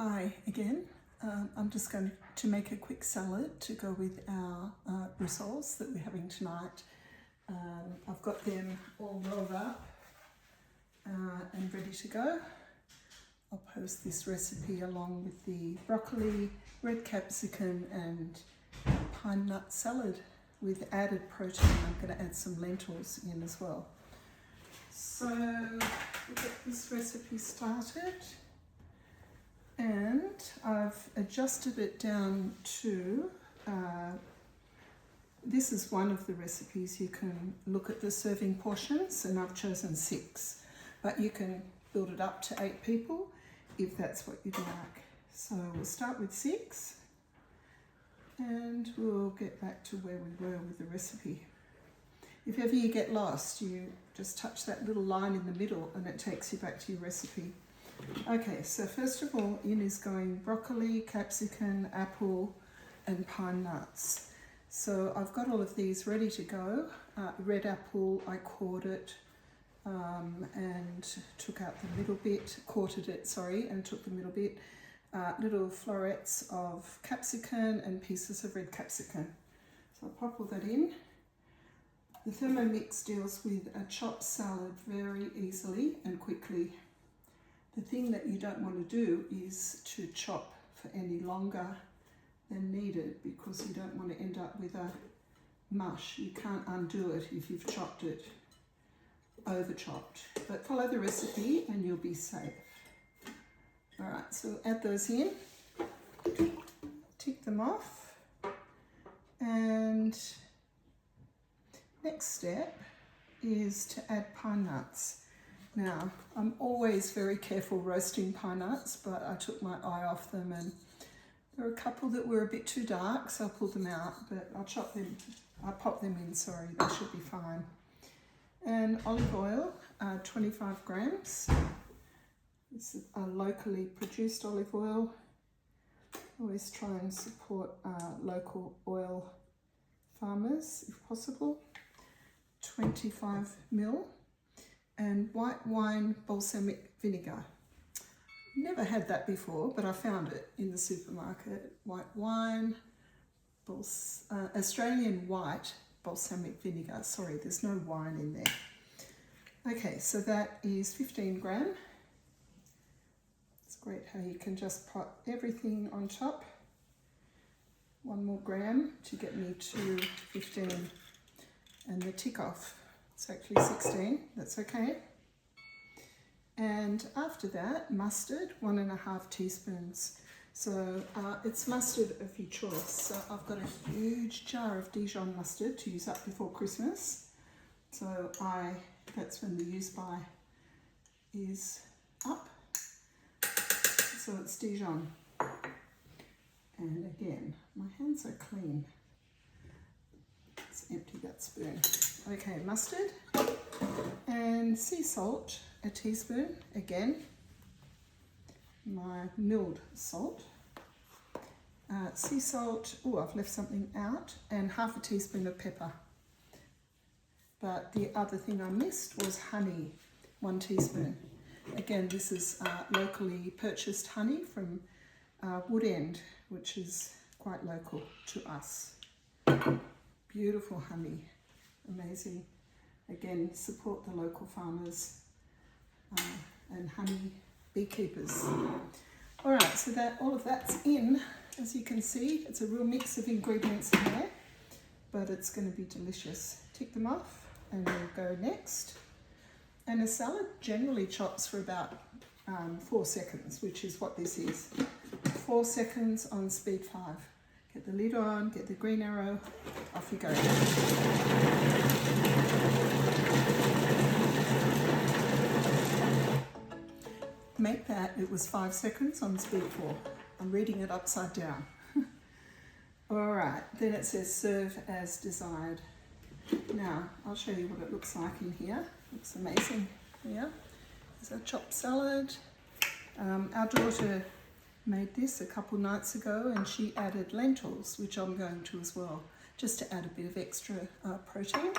Hi again. I'm just going to make a quick salad to go with our rissoles that we're having tonight. I've got them all rolled up and ready to go. I'll post this recipe along with the broccoli, red capsicum and pine nut salad with added protein. I'm going to add some lentils in as well. So we'll get this recipe started. And I've adjusted it down to, this is one of the recipes. You can look at the serving portions and I've chosen 6, but you can build it up to 8 people if that's what you'd like. So we'll start with 6 and we'll get back to where we were with the recipe. If ever you get lost, you just touch that little line in the middle and it takes you back to your recipe. Okay, so first of all, in is going broccoli, capsicum, apple, and pine nuts. So I've got all of these ready to go. Red apple, I cored it and took out the middle bit, quartered it, sorry, and took the middle bit. Little florets of capsicum and pieces of red capsicum. So I'll pop all that in. The Thermomix deals with a chopped salad very easily and quickly. The thing that you don't want to do is to chop for any longer than needed because you don't want to end up with a mush. You can't undo it if you've chopped it, over chopped. But follow the recipe and you'll be safe. All right, so add those in, tick them off, and next step is to add pine nuts. Now, I'm always very careful roasting pine nuts, but I took my eye off them and there were a couple that were a bit too dark, so I pulled them out, but I'll pop them in, sorry, they should be fine. And olive oil, 25 grams. This is a locally produced olive oil. Always try and support local oil farmers if possible. 25 ml. And white wine balsamic vinegar. Never had that before, but I found it in the supermarket. White wine, Australian white balsamic vinegar. Sorry, there's no wine in there. Okay, so that is 15 gram. It's great how you can just put everything on top. 1 more gram to get me to 15. And the tick off. It's actually 16, that's okay. And after that, mustard, 1.5 teaspoons. So it's mustard of your choice. So I've got a huge jar of Dijon mustard to use up before Christmas. So that's when the use by is up. So it's Dijon. And again, my hands are clean. Let's empty that spoon. Okay, mustard and sea salt, a teaspoon, again, my milled salt, sea salt, oh, I've left something out, and 1/2 teaspoon of pepper. But the other thing I missed was honey, 1 teaspoon. Again, this is locally purchased honey from Wood End, which is quite local to us. Beautiful honey. Amazing. Again, support the local farmers and honey beekeepers. All right, so that all of that's in. As you can see, it's a real mix of ingredients in there, but it's going to be delicious. Tick them off and we'll go next. And a salad generally chops for about 4 seconds, which is what this is. 4 seconds on speed 5. Get the lid on, get the green arrow, off you go. Make that, it was 5 seconds on speed 4. I'm reading it upside down. All right, then it says serve as desired. Now, I'll show you what it looks like in here. Looks amazing. Yeah, there's a chopped salad. Our daughter made this a couple nights ago and she added lentils, which I'm going to as well, just to add a bit of extra protein.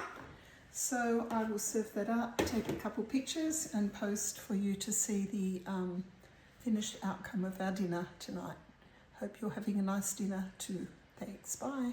So I will serve that up, take a couple pictures and post for you to see the finished outcome of our dinner tonight. Hope you're having a nice dinner too. Thanks, bye.